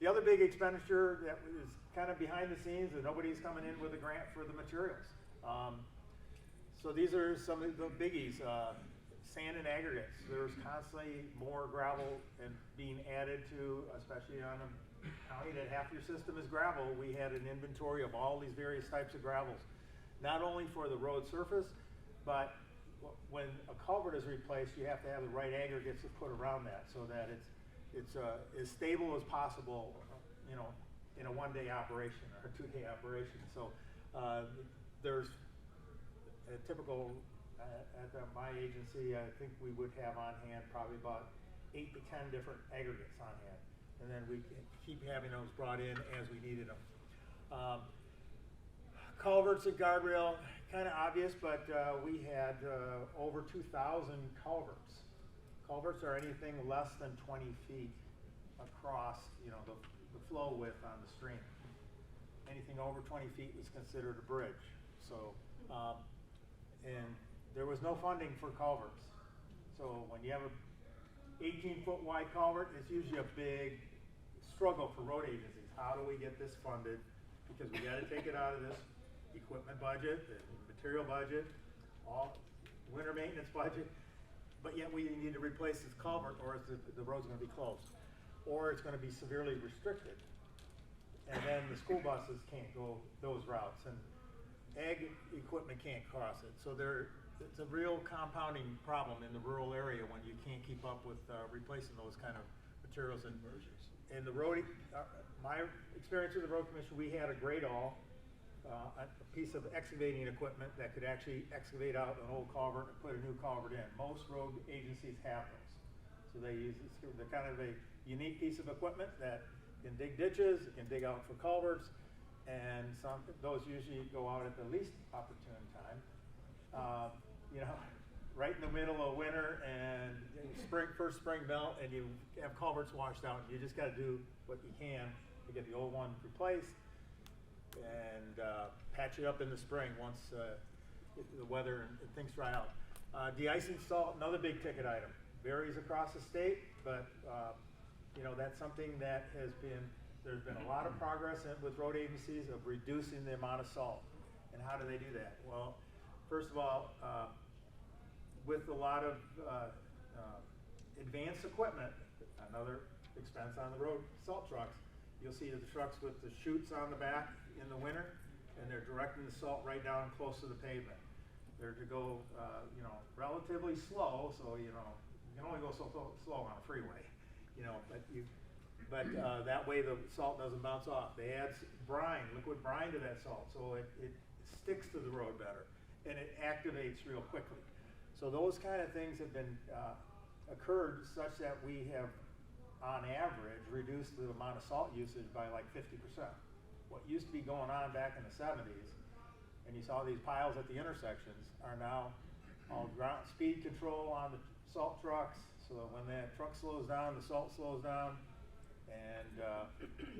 The other big expenditure that is kind of behind the scenes and nobody's coming in with a grant for the materials. So these are some of the biggies. Sand and aggregates. There's constantly more gravel and being added to, especially on a county that half your system is gravel. We had an inventory of all these various types of gravels, not only for the road surface, but when a culvert is replaced, you have to have the right aggregates to put around that so that it's as stable as possible, you know, in a one-day operation or a two-day operation. So there's a typical, at my agency, I think we would have on hand probably about 8 to 10 different aggregates on hand. And then we keep having those brought in as we needed them. Culverts and guardrail, kind of obvious, but we had over 2,000 culverts. Culverts are anything less than 20 feet across, you know, the flow width on the stream. Anything over 20 feet was considered a bridge. So, and there was no funding for culverts. So when you have a 18-foot wide culvert, it's usually a big struggle for road agencies. How do we get this funded? Because we got to take it out of this equipment budget, the material budget, all winter maintenance budget, but yet we need to replace this culvert or the road's going to be closed, or it's going to be severely restricted. And then the school buses can't go those routes, and ag equipment can't cross it. So it's a real compounding problem in the rural area when you can't keep up with replacing those kind of materials. And the road, my experience with the road commission, we had a grade all, a piece of excavating equipment that could actually excavate out an old culvert and put a new culvert in. Most road agencies have those. So they're kind of a unique piece of equipment that can dig ditches, it can dig out for culverts, and those usually go out at the least opportune time. You know, right in the middle of winter and first spring melt, and you have culverts washed out, and you just got to do what you can to get the old one replaced and patch it up in the spring once the weather and things dry out. De-icing salt, another big ticket item. Varies across the state, but you know, that's something that there's been a lot of progress with road agencies of reducing the amount of salt. And how do they do that? Well, first of all, with a lot of advanced equipment, another expense on the road, salt trucks, you'll see the trucks with the chutes on the back in the winter, and they're directing the salt right down close to the pavement. They're to go, you know, relatively slow, so you know you can only go so slow on a freeway, you know, but that way the salt doesn't bounce off. They add brine, liquid brine to that salt, so it sticks to the road better, and it activates real quickly. So those kind of things have been occurred such that we have, on average, reduced the amount of salt usage by like 50%. What used to be going on back in the 70s, and you saw these piles at the intersections, are now all ground speed control on the salt trucks, so that when that truck slows down, the salt slows down. And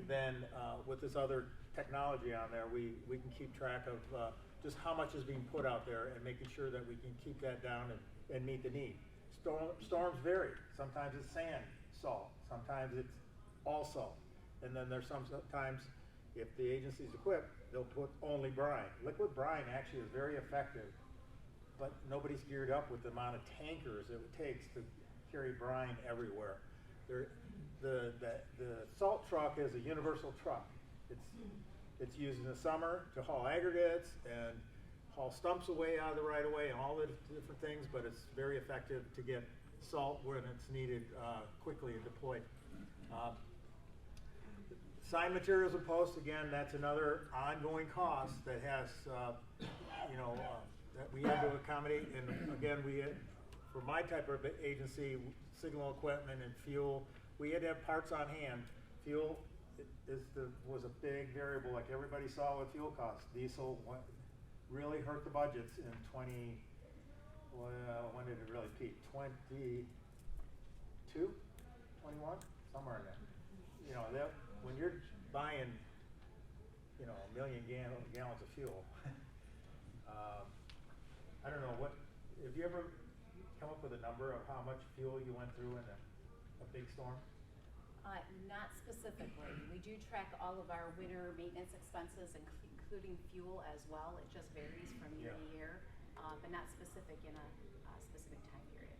then with this other technology on there, we can keep track of just how much is being put out there and making sure that we can keep that down and meet the need. Storms vary. Sometimes it's sand, salt. Sometimes it's all salt. And then there's sometimes, if the agency's equipped, they'll put only brine. Liquid brine actually is very effective, but nobody's geared up with the amount of tankers it takes to carry brine everywhere. The salt truck is a universal truck. It's used in the summer to haul aggregates and haul stumps away out of the right of way and all the different things, but it's very effective to get salt when it's needed quickly and deployed. Sign materials and posts, again, that's another ongoing cost that has, you know, that we have to accommodate. And again, for my type of agency, signal equipment and fuel, we had to have parts on hand. Fuel was a big variable, like everybody saw with fuel costs. Diesel really hurt the budgets in when did it really peak? 22, 21, somewhere in there. You know, when you're buying, you know, 1 million gallons of fuel, I don't know, have you ever come up with a number of how much fuel you went through in a big storm? Not specifically. We do track all of our winter maintenance expenses, including fuel as well. It just varies from year to year, but not specific in a specific time period.